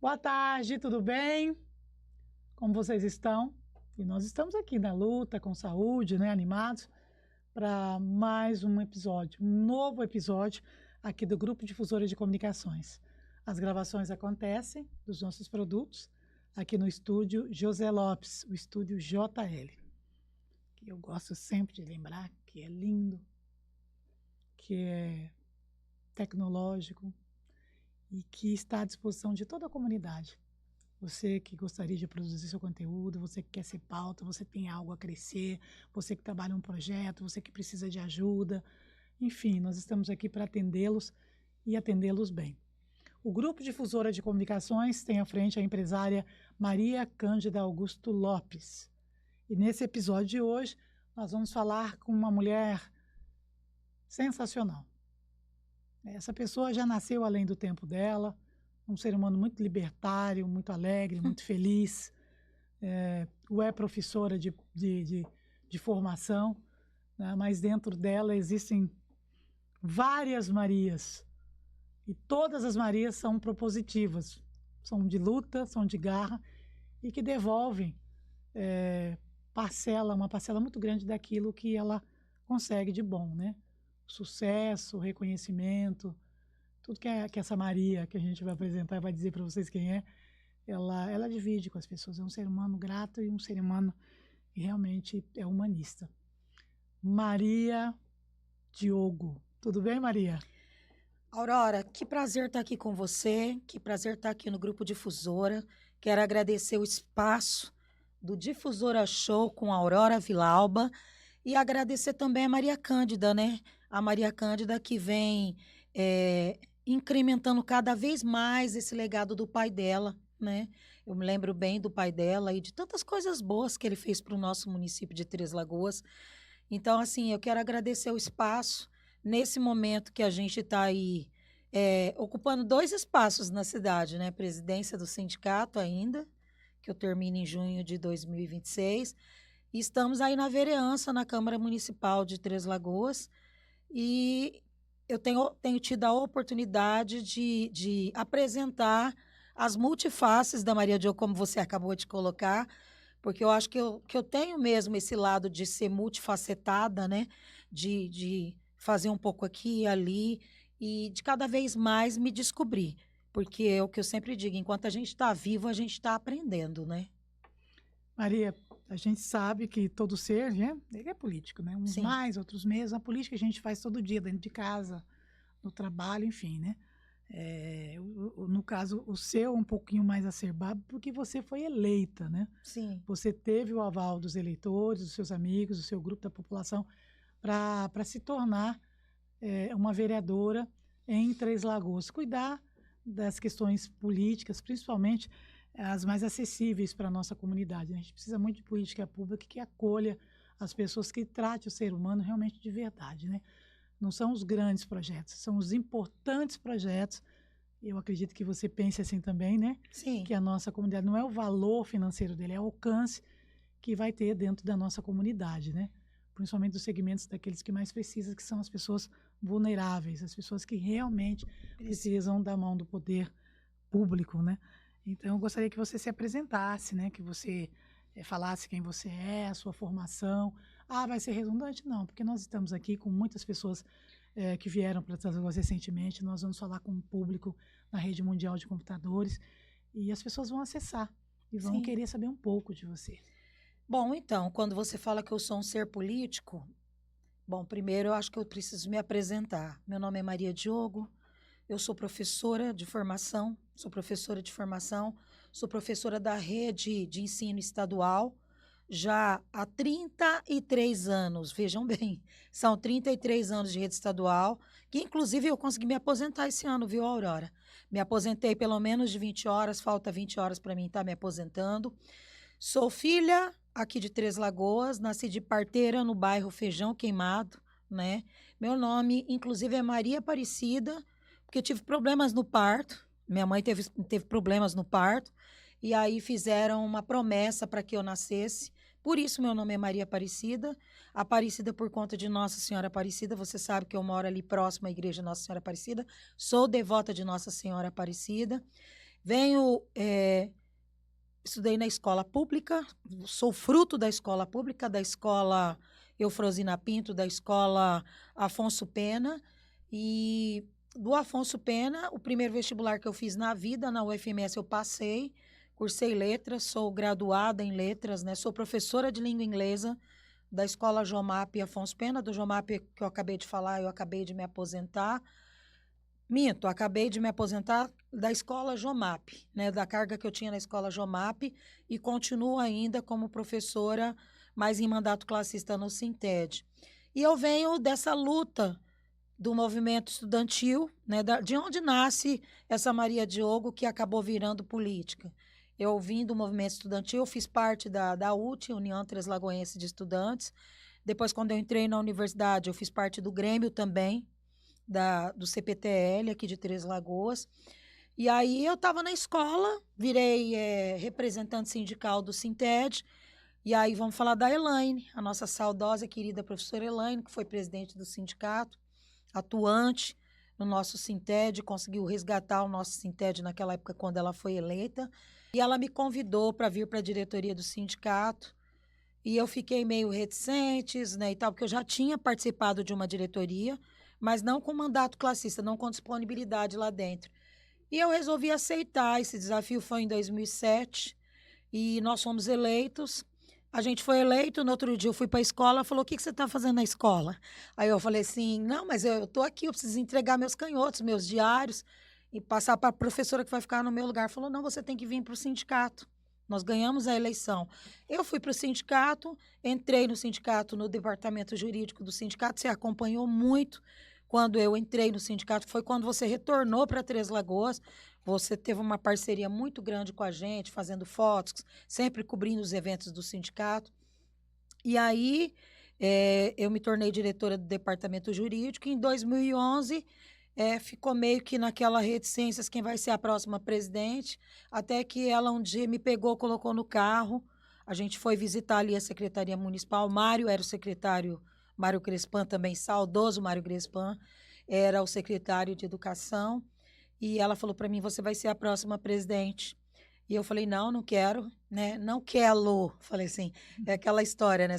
Boa tarde, tudo bem? Como vocês estão? E nós estamos aqui na luta, com saúde, né, animados, para mais um episódio, um novo episódio aqui do Grupo Difusora de Comunicações. As gravações acontecem dos nossos produtos aqui no estúdio José Lopes, o estúdio JL, que eu gosto sempre de lembrar que é lindo, que é tecnológico e que está à disposição de toda a comunidade. Você que gostaria de produzir seu conteúdo, você que quer ser pauta, você tem algo a crescer, você que trabalha em um projeto, você que precisa de ajuda. Enfim, nós estamos aqui para atendê-los e atendê-los bem. O Grupo Difusora de Comunicações tem à frente a empresária Maria Cândida Augusto Lopes. E nesse episódio de hoje, nós vamos falar com uma mulher sensacional. Essa pessoa já nasceu além do tempo dela, um ser humano muito libertário, muito alegre, muito feliz. É professora de formação, né? Mas dentro dela existem várias Marias. E todas as Marias são propositivas, são de luta, são de garra e que devolvem uma parcela muito grande daquilo que ela consegue de bom, né? Sucesso, reconhecimento, tudo que essa Maria que a gente vai apresentar e vai dizer para vocês quem é, ela divide com as pessoas. É um ser humano grato e um ser humano que realmente é humanista. Maria Diogo. Tudo bem, Maria? Aurora, que prazer estar aqui com você, que prazer estar aqui no Grupo Difusora. Quero agradecer o espaço do Difusora Show com a Aurora Villalba e agradecer também a Maria Cândida, né? A Maria Cândida que vem incrementando cada vez mais esse legado do pai dela, né? Eu me lembro bem do pai dela e de tantas coisas boas que ele fez para o nosso município de Três Lagoas. Então, assim, eu quero agradecer o espaço nesse momento que a gente está aí ocupando 2 espaços na cidade, né? Presidência do sindicato ainda, que eu termino em junho de 2026. E estamos aí na vereança, na Câmara Municipal de Três Lagoas. E eu tenho tido a oportunidade de apresentar as multifaces da Maria Diogo, como você acabou de colocar, porque eu acho que eu tenho mesmo esse lado de ser multifacetada, né? De fazer um pouco aqui e ali e de cada vez mais me descobrir. Porque é o que eu sempre digo, enquanto a gente está vivo, a gente está aprendendo, né? Maria, a gente sabe que todo ser, né, ele é político, né? Uns Sim. mais, outros menos. A política a gente faz todo dia, dentro de casa, no trabalho, enfim, né? No caso, o seu é um pouquinho mais acerbado porque você foi eleita, né? Sim. Você teve o aval dos eleitores, dos seus amigos, do seu grupo da população para se tornar uma vereadora em Três Lagoas. Cuidar das questões políticas, principalmente as mais acessíveis para a nossa comunidade. A gente precisa muito de política pública que acolha as pessoas, que trate o ser humano realmente de verdade, né? Não são os grandes projetos, são os importantes projetos. Eu acredito que você pense assim também, né? Sim. Que a nossa comunidade não é o valor financeiro dele, é o alcance que vai ter dentro da nossa comunidade, né? Principalmente dos segmentos daqueles que mais precisam, que são as pessoas vulneráveis, as pessoas que realmente precisam da mão do poder público, né? Então, eu gostaria que você se apresentasse, né? Que você falasse quem você é, a sua formação. Ah, vai ser redundante? Não, porque nós estamos aqui com muitas pessoas que vieram para Três Lagoas recentemente. Nós vamos falar com o público na rede mundial de computadores e as pessoas vão acessar e vão querer saber um pouco de você. Bom, então, quando você fala que eu sou um ser político, bom, primeiro eu acho que eu preciso me apresentar. Meu nome é Maria Diogo, eu sou professora de formação, sou professora da rede de ensino estadual, já há 33 anos, vejam bem, são 33 anos de rede estadual, que inclusive eu consegui me aposentar esse ano, viu, Aurora? Me aposentei pelo menos de 20 horas, falta 20 horas para mim estar me aposentando. Sou filha aqui de Três Lagoas, nasci de parteira no bairro Feijão Queimado, né? Meu nome, inclusive, é Maria Aparecida, porque eu tive problemas no parto. Minha mãe teve problemas no parto, e aí fizeram uma promessa para que eu nascesse. Por isso, meu nome é Maria Aparecida. Aparecida por conta de Nossa Senhora Aparecida. Você sabe que eu moro ali próximo à igreja Nossa Senhora Aparecida. Sou devota de Nossa Senhora Aparecida. Estudei na escola pública, sou fruto da escola pública, da escola Eufrosina Pinto, da escola Afonso Pena. E do Afonso Pena, o primeiro vestibular que eu fiz na vida, na UFMS, eu passei, cursei letras, sou graduada em letras, né? Sou professora de língua inglesa da escola Jomap Afonso Pena, do Jomap que eu acabei de falar, eu acabei de me aposentar. Minto, acabei de me aposentar da escola Jomap, né, da carga que eu tinha na escola Jomap e continuo ainda como professora, mas em mandato classista no Sinted. E eu venho dessa luta do movimento estudantil, né, de onde nasce essa Maria Diogo que acabou virando política. Eu vim do movimento estudantil, fiz parte da UTE, União Treslagoense de Estudantes. Depois, quando eu entrei na universidade, eu fiz parte do Grêmio também, do CPTL, aqui de Três Lagoas. E aí eu estava na escola, virei representante sindical do Sinted. E aí vamos falar da Elaine, a nossa saudosa, querida professora Elaine, que foi presidente do sindicato, atuante no nosso Sinted, conseguiu resgatar o nosso Sinted naquela época quando ela foi eleita. E ela me convidou para vir para a diretoria do sindicato. E eu fiquei meio reticente, né, e tal, porque eu já tinha participado de uma diretoria, mas não com mandato classista, não com disponibilidade lá dentro. E eu resolvi aceitar. Esse desafio foi em 2007 e nós fomos eleitos. A gente foi eleito, no outro dia eu fui para a escola, falou, o que você está fazendo na escola? Aí eu falei assim, não, mas eu estou aqui, eu preciso entregar meus canhotos, meus diários, e passar para a professora que vai ficar no meu lugar. Falou, não, você tem que vir para o sindicato. Nós ganhamos a eleição. Eu fui para o sindicato, entrei no sindicato, no departamento jurídico do sindicato, você acompanhou muito quando eu entrei no sindicato, foi quando você retornou para Três Lagoas, você teve uma parceria muito grande com a gente, fazendo fotos, sempre cobrindo os eventos do sindicato. E aí, eu me tornei diretora do departamento jurídico. Em 2011, ficou meio que naquela reticências quem vai ser a próxima presidente, até que ela um dia me pegou, colocou no carro. A gente foi visitar ali a Secretaria Municipal. Mário era o secretário, Mário Crespan também, saudoso Mário Crespan, era o secretário de Educação. E ela falou para mim, você vai ser a próxima presidente. E eu falei, não, não quero, né? Não quero. Falei assim, é aquela história, né?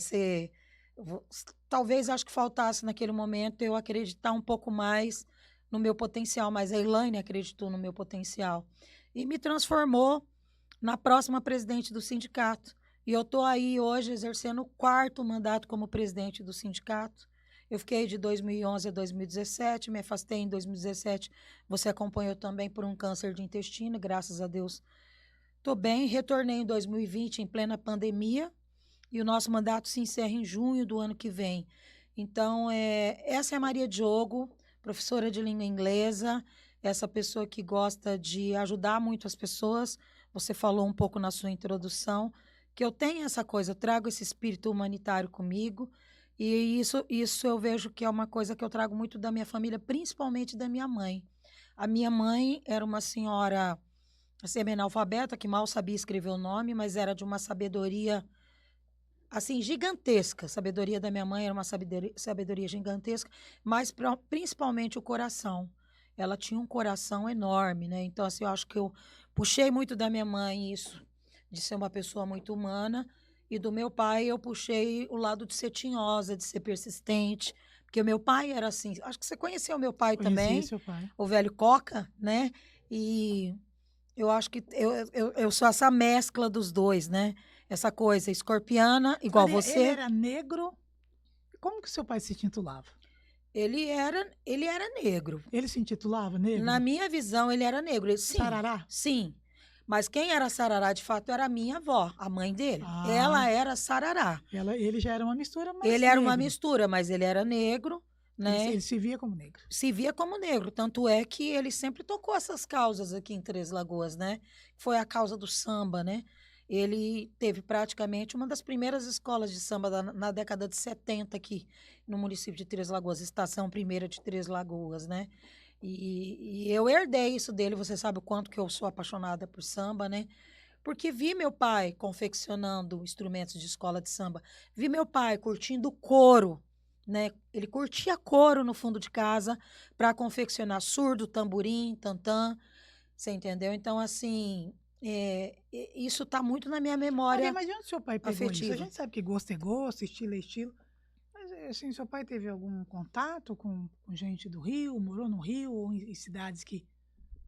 Talvez acho que faltasse naquele momento eu acreditar um pouco mais no meu potencial, mas a Elaine acreditou no meu potencial. E me transformou na próxima presidente do sindicato. E eu estou aí hoje exercendo o 4º mandato como presidente do sindicato. Eu fiquei de 2011 a 2017, me afastei em 2017. Você acompanhou também por um câncer de intestino, graças a Deus. Estou bem, retornei em 2020, em plena pandemia, e o nosso mandato se encerra em junho do ano que vem. Então, essa é a Maria Diogo, professora de língua inglesa, essa pessoa que gosta de ajudar muito as pessoas. Você falou um pouco na sua introdução, que eu tenho essa coisa, eu trago esse espírito humanitário comigo, e isso eu vejo que é uma coisa que eu trago muito da minha família, principalmente da minha mãe. A minha mãe era uma senhora semi-analfabeta, que mal sabia escrever o nome, mas era de uma sabedoria, assim, gigantesca. A sabedoria da minha mãe era uma sabedoria gigantesca, mas principalmente o coração. Ela tinha um coração enorme, né? Então, assim, eu acho que eu puxei muito da minha mãe isso, de ser uma pessoa muito humana, e do meu pai eu puxei o lado de ser tinhosa, de ser persistente, porque o meu pai era assim. Acho que você conheceu o meu pai também, Conheci seu pai. o velho Coca, né? E eu acho que eu sou essa mescla dos dois, né? Essa coisa escorpiana, igual Ele você. era negro. Como que seu pai se intitulava? Ele era negro. Ele se intitulava negro? Na minha visão, ele era negro. Sim, Sarará? sim. Mas quem era Sarará, de fato, era a minha avó, a mãe dele. Ah. Ela era Sarará. Ele já era uma mistura, mas Ele era uma negro. mistura, mas ele era negro, né? Ele se via como negro. Se via como negro. Tanto é que ele sempre tocou essas causas aqui em Três Lagoas, né? Foi a causa do samba, né? Ele teve praticamente uma das primeiras escolas de samba na década de 70 aqui no município de Três Lagoas, Estação Primeira de Três Lagoas, né? E eu herdei isso dele, você sabe o quanto que eu sou apaixonada por samba, né? Porque vi meu pai confeccionando instrumentos de escola de samba, vi meu pai curtindo couro, né? Ele curtia couro no fundo de casa para confeccionar surdo, tamborim, tantã. Você entendeu? Então, assim, isso está muito na minha Maria, memória mas de onde seu pai pegou isso? A afetiva. gente sabe que gosto é gosto, estilo é estilo. Mas, assim, seu pai teve algum contato com gente do Rio, morou no Rio ou em cidades que...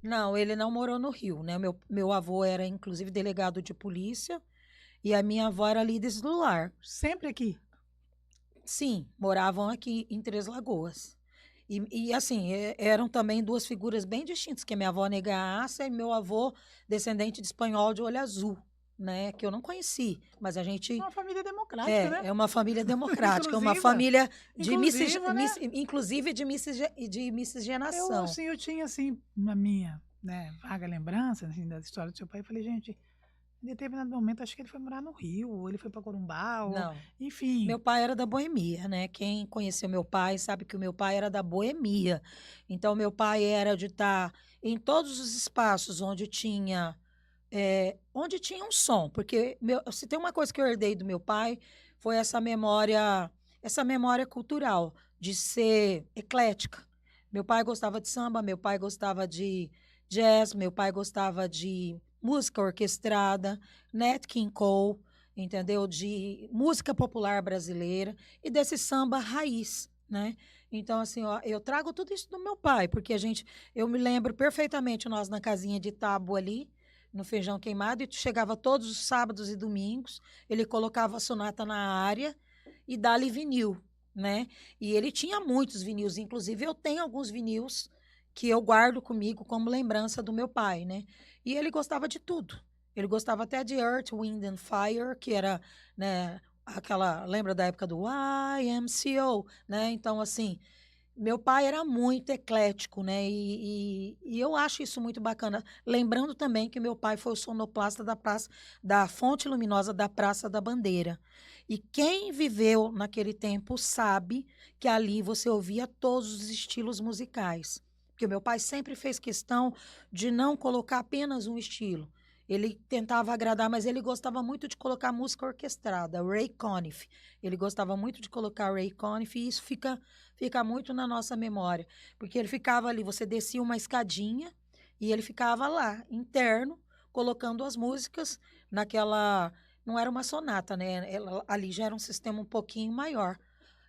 Não, ele não morou no Rio, né? Meu avô era, inclusive, delegado de polícia e a minha avó era líder do lar. Sempre aqui? Sim, moravam aqui em Três Lagoas. Assim, eram também duas figuras bem distintas, que a minha avó Negaça e meu avô, descendente de espanhol de olho azul, né? Que eu não conheci, mas a gente Uma família democrática, né? é uma família democrática, uma Inclusiva. família de Inclusiva, né? inclusive de miscigenação. Eu tinha, assim, na minha, né, vaga lembrança, assim, da história do seu pai, eu falei, gente, em determinado momento, acho que ele foi morar no Rio, ou ele foi para Corumbá, ou... Não. Enfim. Meu pai era da boemia, né? Quem conheceu meu pai sabe que o meu pai era da boemia. Então, meu pai era de estar em todos os espaços onde tinha um som. Porque se tem uma coisa que eu herdei do meu pai, foi essa memória cultural, de ser eclética. Meu pai gostava de samba, meu pai gostava de jazz, meu pai gostava de música orquestrada, Nat King Cole, entendeu? De música popular brasileira e desse samba raiz, né? Então, assim, ó, eu trago tudo isso do meu pai, porque eu me lembro perfeitamente nós na casinha de tábua ali, no Feijão Queimado, e chegava todos os sábados e domingos, ele colocava a sonata na área e dá-lhe vinil, né? E ele tinha muitos vinis, inclusive eu tenho alguns vinis que eu guardo comigo como lembrança do meu pai, né? E ele gostava de tudo. Ele gostava até de Earth, Wind and Fire, que era, né, lembra da época do YMCO, né? Então, assim, meu pai era muito eclético, né? E eu acho isso muito bacana. Lembrando também que meu pai foi o sonoplasta da Fonte Luminosa da Praça da Bandeira. E quem viveu naquele tempo sabe que ali você ouvia todos os estilos musicais. Porque meu pai sempre fez questão de não colocar apenas um estilo. Ele tentava agradar, mas ele gostava muito de colocar música orquestrada, Ray Conniff. Ele gostava muito de colocar Ray Conniff e isso fica muito na nossa memória. Porque ele ficava ali, você descia uma escadinha e ele ficava lá, interno, colocando as músicas naquela... Não era uma sonata, né? Ali já era um sistema um pouquinho maior.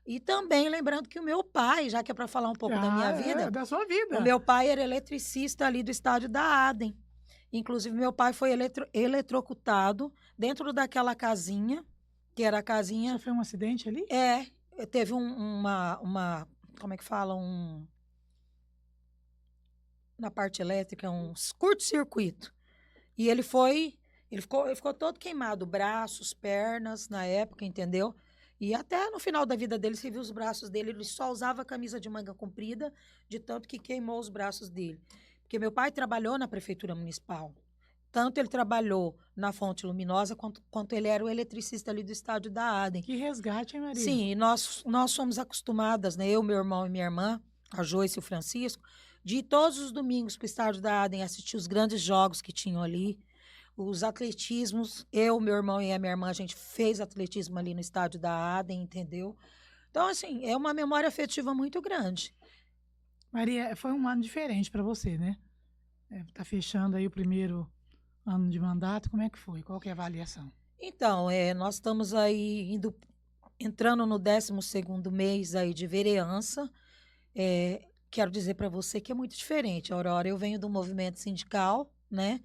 E também lembrando que o meu pai, já que é para falar um pouco da minha vida, Da sua vida. o meu pai era eletricista ali do estádio da Adem. Inclusive, meu pai foi eletrocutado dentro daquela casinha, que era a casinha... Sofreu um acidente ali? Teve como é que fala? Na parte elétrica, um curto-circuito. E ele ficou todo queimado, braços, pernas, na época, entendeu? E até no final da vida dele, você viu os braços dele, ele só usava camisa de manga comprida, de tanto que queimou os braços dele. Porque meu pai trabalhou na prefeitura municipal. Tanto ele trabalhou na Fonte Luminosa, quanto ele era o eletricista ali do estádio da Adem. Que resgate, hein, Maria? Sim, e nós somos acostumadas, né? Eu, meu irmão e minha irmã, a Joyce e o Francisco, de ir todos os domingos para o estádio da Adem assistir os grandes jogos que tinham ali. Os atletismos, eu, meu irmão e a minha irmã, a gente fez atletismo ali no estádio da Adem, entendeu? Então, assim, é uma memória afetiva muito grande. Maria, foi um ano diferente para você, né? Tá fechando aí o primeiro ano de mandato, como é que foi? Qual que é a avaliação? Então, nós estamos aí entrando no 12º mês aí de vereança. Quero dizer para você que é muito diferente, Aurora. Eu venho do movimento sindical, né?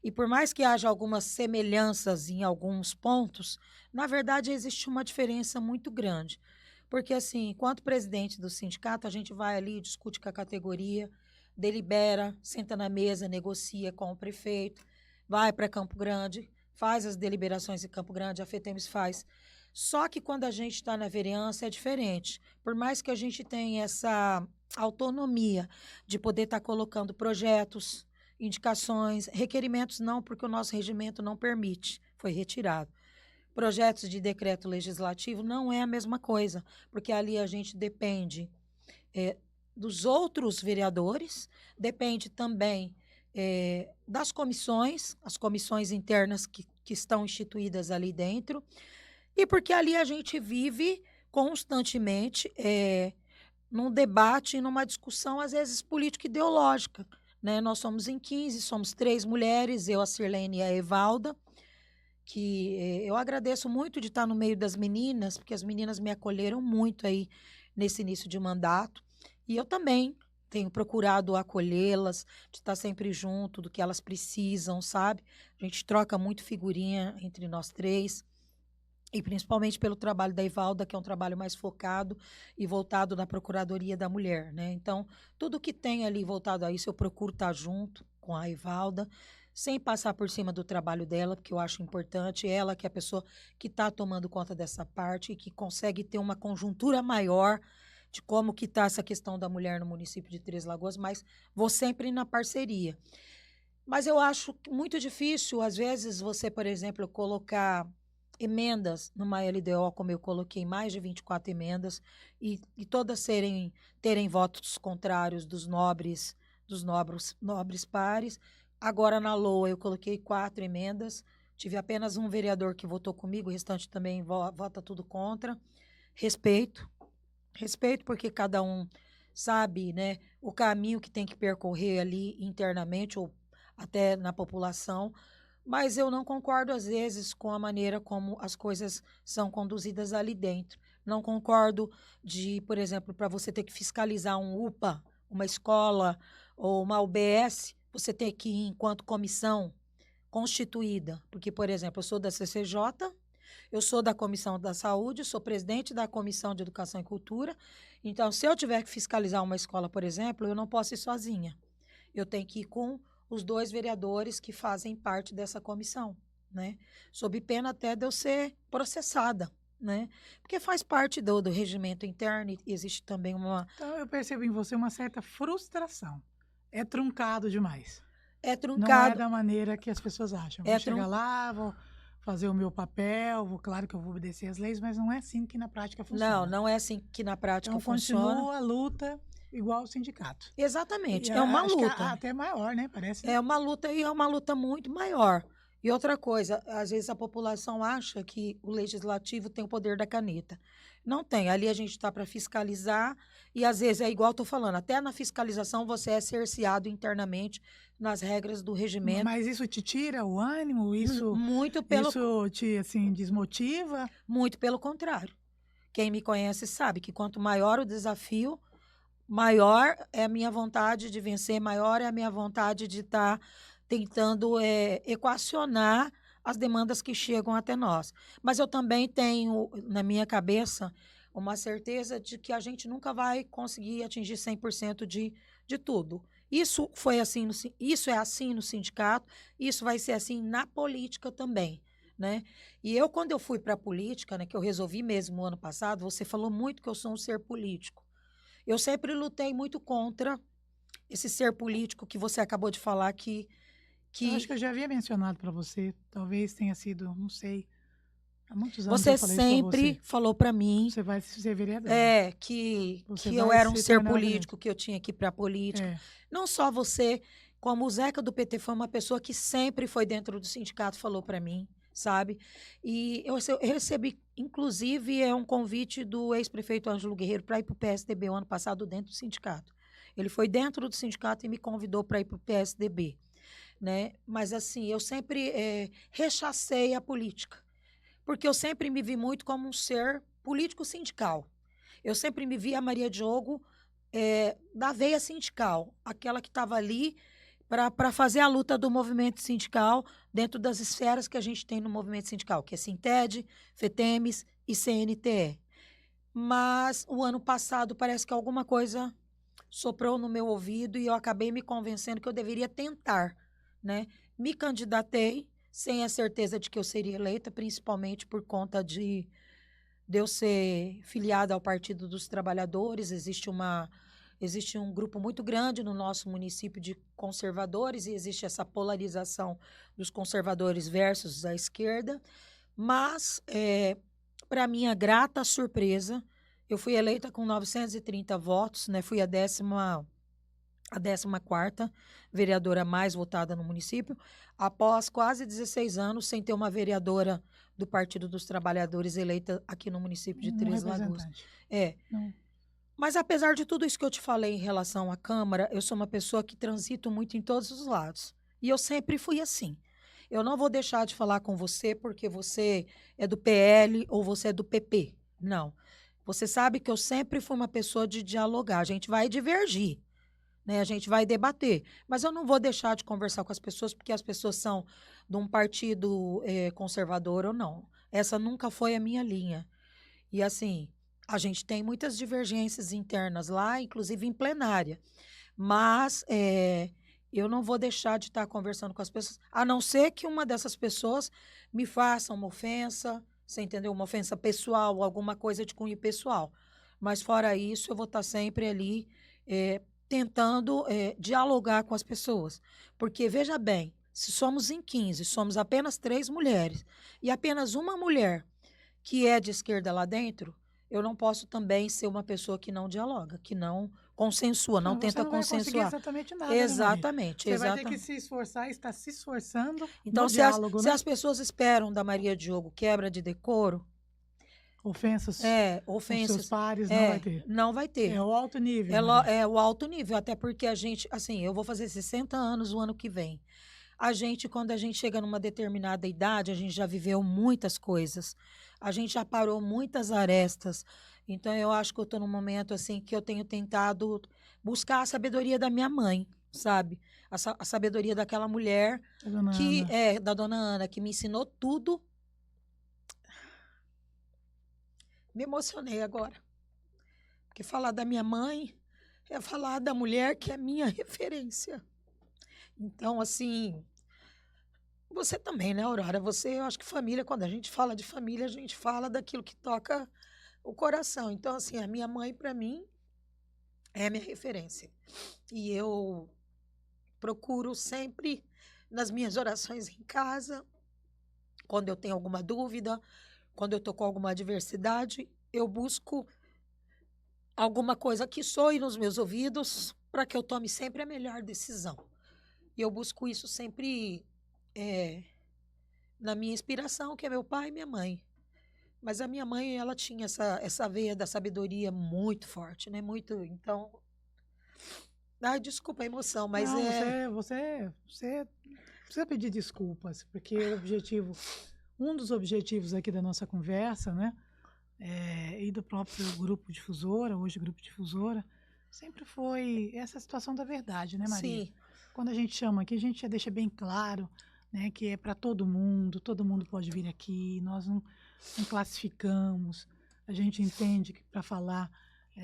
E por mais que haja algumas semelhanças em alguns pontos, na verdade existe uma diferença muito grande. Porque, assim, enquanto presidente do sindicato, a gente vai ali, discute com a categoria, delibera, senta na mesa, negocia com o prefeito, vai para Campo Grande, faz as deliberações em Campo Grande, a FETEMES faz. Só que quando a gente está na vereança é diferente. Por mais que a gente tenha essa autonomia de poder estar colocando projetos, indicações, requerimentos não, porque o nosso regimento não permite, foi retirado. Projetos de decreto legislativo não é a mesma coisa, porque ali a gente depende dos outros vereadores, depende também das comissões, as comissões internas que estão instituídas ali dentro, e porque ali a gente vive constantemente num debate, numa discussão, às vezes político-ideológica, né? Nós somos em 15, somos 3 mulheres, eu, a Sirlene e a Evalda, que eu agradeço muito de estar no meio das meninas, porque as meninas me acolheram muito aí nesse início de mandato. E eu também tenho procurado acolhê-las, de estar sempre junto do que elas precisam, sabe? A gente troca muito figurinha entre nós 3. E principalmente pelo trabalho da Evalda, que é um trabalho mais focado e voltado na Procuradoria da Mulher, né? Então, tudo que tem ali voltado a isso, eu procuro estar junto com a Evalda, sem passar por cima do trabalho dela, porque eu acho importante. Ela que é a pessoa que está tomando conta dessa parte e que consegue ter uma conjuntura maior de como que está essa questão da mulher no município de Três Lagoas, mas vou sempre na parceria. Mas eu acho muito difícil, às vezes, você, por exemplo, colocar emendas numa LDO, como eu coloquei mais de 24 emendas, e todas terem votos contrários dos nobres pares. Agora, na LOA, eu coloquei 4 emendas, tive apenas um vereador que votou comigo, o restante também vota tudo contra. Respeito, porque cada um sabe, né, o caminho que tem que percorrer ali internamente ou até na população, mas eu não concordo, às vezes, com a maneira como as coisas são conduzidas ali dentro. Não concordo de, por exemplo, para você ter que fiscalizar um UPA, uma escola ou uma UBS, você ter que ir enquanto comissão constituída. Porque, por exemplo, eu sou da CCJ, eu sou da Comissão da Saúde, sou presidente da Comissão de Educação e Cultura. Então, se eu tiver que fiscalizar uma escola, por exemplo, eu não posso ir sozinha. Eu tenho que ir com os 2 vereadores que fazem parte dessa comissão, né? Sob pena até de eu ser processada, né? Porque faz parte do regimento interno e existe também uma... Então, eu percebo em você uma certa frustração. É truncado demais. É Não é truncado, da maneira que as pessoas acham. é Vou chegar lá, vou fazer o meu papel, claro que eu vou obedecer às leis, mas não é assim que na prática funciona. Não é assim que na prática Então, funciona. continua a luta igual o sindicato. Exatamente, E é uma acho que luta. até maior, né? Parece. É uma luta e é uma luta muito maior. E outra coisa, às vezes a população acha que o legislativo tem o poder da caneta. Não tem. Ali a gente está para fiscalizar e às vezes é igual estou falando, até na fiscalização você é cerceado internamente nas regras do regimento. Mas isso te tira o ânimo? Isso te assim, desmotiva? Muito pelo contrário. Quem me conhece sabe que quanto maior o desafio, maior é a minha vontade de vencer, maior é a minha vontade de estar tentando equacionar as demandas que chegam até nós. Mas eu também tenho na minha cabeça uma certeza de que a gente nunca vai conseguir atingir 100% de tudo. Isso foi assim, isso é assim no sindicato, isso vai ser assim na política também, né? E eu, quando eu fui para a política, né, que eu resolvi mesmo no ano passado, você falou muito que eu sou um ser político. Eu sempre lutei muito contra esse ser político que você acabou de falar Eu acho que eu já havia mencionado para você, talvez tenha sido, não sei, há muitos anos você eu falei isso pra sempre falou para mim Você vai ser vereadora. que Você eu vai era um se ser tornar político, que eu tinha que ir para a política. É. Não só você, como o Zeca do PT foi uma pessoa que sempre foi dentro do sindicato, falou para mim, sabe? E eu recebi, inclusive, um convite do ex-prefeito Ângelo Guerreiro para ir para o PSDB o ano passado dentro do sindicato. Ele foi dentro do sindicato e me convidou para ir para o PSDB, né? Mas assim, eu sempre rechacei a política, porque eu sempre me vi muito como um ser político sindical. Eu sempre me vi a Maria Diogo da veia sindical, aquela que estava ali para fazer a luta do movimento sindical dentro das esferas que a gente tem no movimento sindical, que é Sinted, FETEMES e CNTE. Mas o ano passado parece que alguma coisa soprou no meu ouvido e eu acabei me convencendo que eu deveria tentar, né? Me candidatei sem a certeza de que eu seria eleita, principalmente por conta de eu ser filiada ao Partido dos Trabalhadores. Existe um grupo muito grande no nosso município de conservadores e existe essa polarização dos conservadores versus a esquerda. Mas, para minha grata surpresa, eu fui eleita com 930 votos, né? Fui a 14ª vereadora mais votada no município, após quase 16 anos sem ter uma vereadora do Partido dos Trabalhadores eleita aqui no município de Três Lagoas. Não. Mas apesar de tudo isso que eu te falei em relação à Câmara, eu sou uma pessoa que transito muito em todos os lados. E eu sempre fui assim. Eu não vou deixar de falar com você porque você é do PL ou você é do PP. Não. Você sabe que eu sempre fui uma pessoa de dialogar. A gente vai divergir, né? A gente vai debater. Mas eu não vou deixar de conversar com as pessoas porque as pessoas são de um partido conservador ou não. Essa nunca foi a minha linha. E assim, a gente tem muitas divergências internas lá, inclusive em plenária. Mas eu não vou deixar de estar conversando com as pessoas, a não ser que uma dessas pessoas me faça uma ofensa, você entendeu? Uma ofensa pessoal, alguma coisa de cunho pessoal. Mas fora isso, eu vou estar sempre ali tentando dialogar com as pessoas. Porque, veja bem, se somos em 15, somos apenas 3 mulheres, e apenas uma mulher que é de esquerda lá dentro, eu não posso também ser uma pessoa que não dialoga, que não consensua, não Você tenta não vai conseguir consensuar. exatamente nada, né, Maria? Exatamente, Você vai ter que exatamente. se esforçar, está se esforçando Então, no diálogo, se né? as pessoas esperam da Maria Diogo quebra de decoro, Ofensas aos seus ofensas, pares não vai ter. não vai ter. É o alto nível, Maria. É o alto nível, até porque a gente, assim, eu vou fazer 60 anos o ano que vem. A gente, quando a gente chega numa determinada idade, a gente já viveu muitas coisas. A gente já parou muitas arestas. Então, eu acho que eu estou num momento, assim, que eu tenho tentado buscar a sabedoria da minha mãe, sabe? A sabedoria daquela mulher A dona Ana. da dona Ana, que me ensinou tudo. Me emocionei agora. Porque falar da minha mãe é falar da mulher que é minha referência. Então, assim, você também, né, Aurora? Eu acho que família, quando a gente fala de família, a gente fala daquilo que toca o coração. Então, assim, a minha mãe, para mim, é minha referência. E eu procuro sempre, nas minhas orações em casa, quando eu tenho alguma dúvida, quando eu tô com alguma adversidade, eu busco alguma coisa que soe nos meus ouvidos para que eu tome sempre a melhor decisão. E eu busco isso sempre na minha inspiração, que é meu pai e minha mãe. Mas a minha mãe, ela tinha essa veia da sabedoria muito forte, né? Muito, então... Ai, desculpa a emoção, mas Não, você precisa pedir desculpas, porque um dos objetivos aqui da nossa conversa, né, e do próprio Grupo Difusora, hoje Grupo Difusora, sempre foi essa situação da verdade, né, Maria? Sim, Quando a gente chama aqui, a gente já deixa bem claro, né, que é para todo mundo pode vir aqui, nós não classificamos, a gente entende que para falar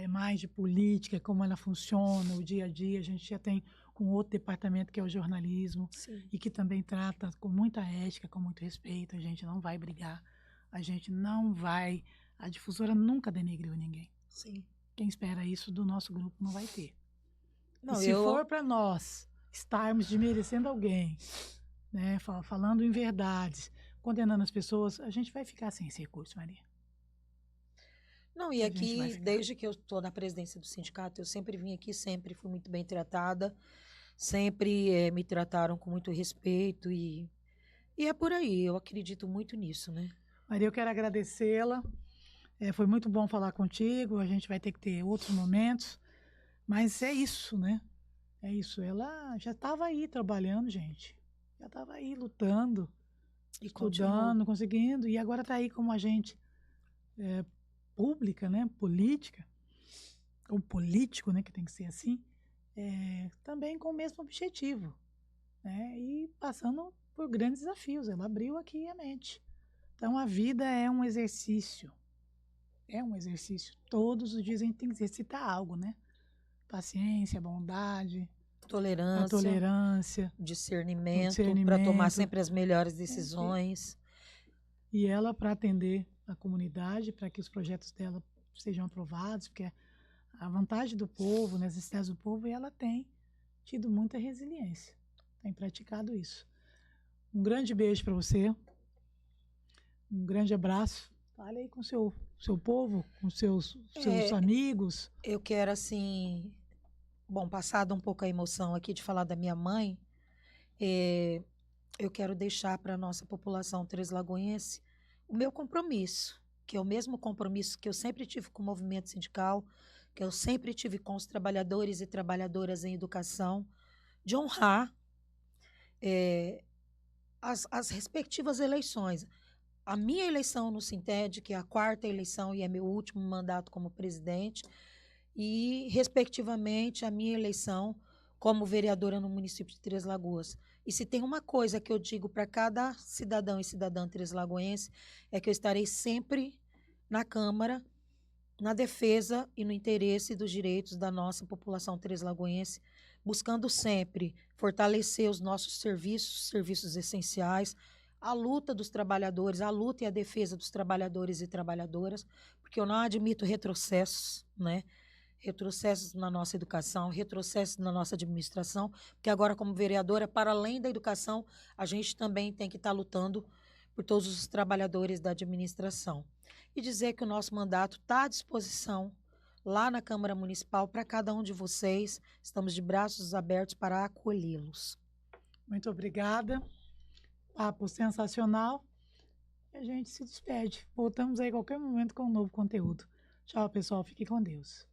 mais de política, como ela funciona, o dia a dia, a gente já tem um outro departamento que é o jornalismo, sim, e que também trata com muita ética, com muito respeito, a gente não vai brigar, a gente não vai, a difusora nunca denegriu ninguém. sim. Quem espera isso do nosso grupo não vai ter. Não, E se for para nós estarmos desmerecendo alguém, né, falando em verdades, condenando as pessoas, a gente vai ficar sem esse recurso, Maria. Não, e A gente vai aqui, ficar. desde que eu estou na presidência do sindicato, eu sempre vim aqui, sempre fui muito bem tratada, sempre me trataram com muito respeito e é por aí, eu acredito muito nisso, né? Maria, eu quero agradecê-la. Foi muito bom falar contigo. A gente vai ter que ter outros momentos, mas é isso, né? É isso. Ela já estava aí trabalhando, gente. Já estava aí lutando, E estudando, conseguindo, e agora está aí como agente pública, né? Política, ou político, né? Que tem que ser assim, também com o mesmo objetivo, né? E passando por grandes desafios. Ela abriu aqui a mente. Então, a vida é um exercício. É um exercício. Todos os dias a gente tem que exercitar algo, né? Paciência, bondade, a tolerância, o discernimento, para tomar discernimento. sempre as melhores decisões. E ela, para atender a comunidade, para que os projetos dela sejam aprovados, porque a vantagem do povo, nas necessidades do povo, ela tem tido muita resiliência. Tem praticado isso. Um grande beijo para você. Um grande abraço. Fale aí com o seu povo, com seus amigos. Eu quero, assim, bom, passado um pouco a emoção aqui de falar da minha mãe, eu quero deixar para a nossa população treslagoense o meu compromisso, que é o mesmo compromisso que eu sempre tive com o movimento sindical, que eu sempre tive com os trabalhadores e trabalhadoras em educação, de honrar as respectivas eleições. A minha eleição no Sintede, que é a 4ª eleição e é meu último mandato como presidente, e, respectivamente, a minha eleição como vereadora no município de Três Lagoas. E se tem uma coisa que eu digo para cada cidadão e cidadã treslagoense, é que eu estarei sempre na Câmara, na defesa e no interesse dos direitos da nossa população treslagoense, buscando sempre fortalecer os nossos serviços essenciais, a luta dos trabalhadores, a luta e a defesa dos trabalhadores e trabalhadoras, porque eu não admito retrocessos, né? Retrocessos na nossa educação, retrocessos na nossa administração, porque agora, como vereadora, para além da educação, a gente também tem que estar lutando por todos os trabalhadores da administração. E dizer que o nosso mandato está à disposição lá na Câmara Municipal para cada um de vocês. Estamos de braços abertos para acolhê-los. Muito obrigada. Papo sensacional. E a gente se despede. Voltamos aí a qualquer momento com um novo conteúdo. Tchau, pessoal. Fique com Deus.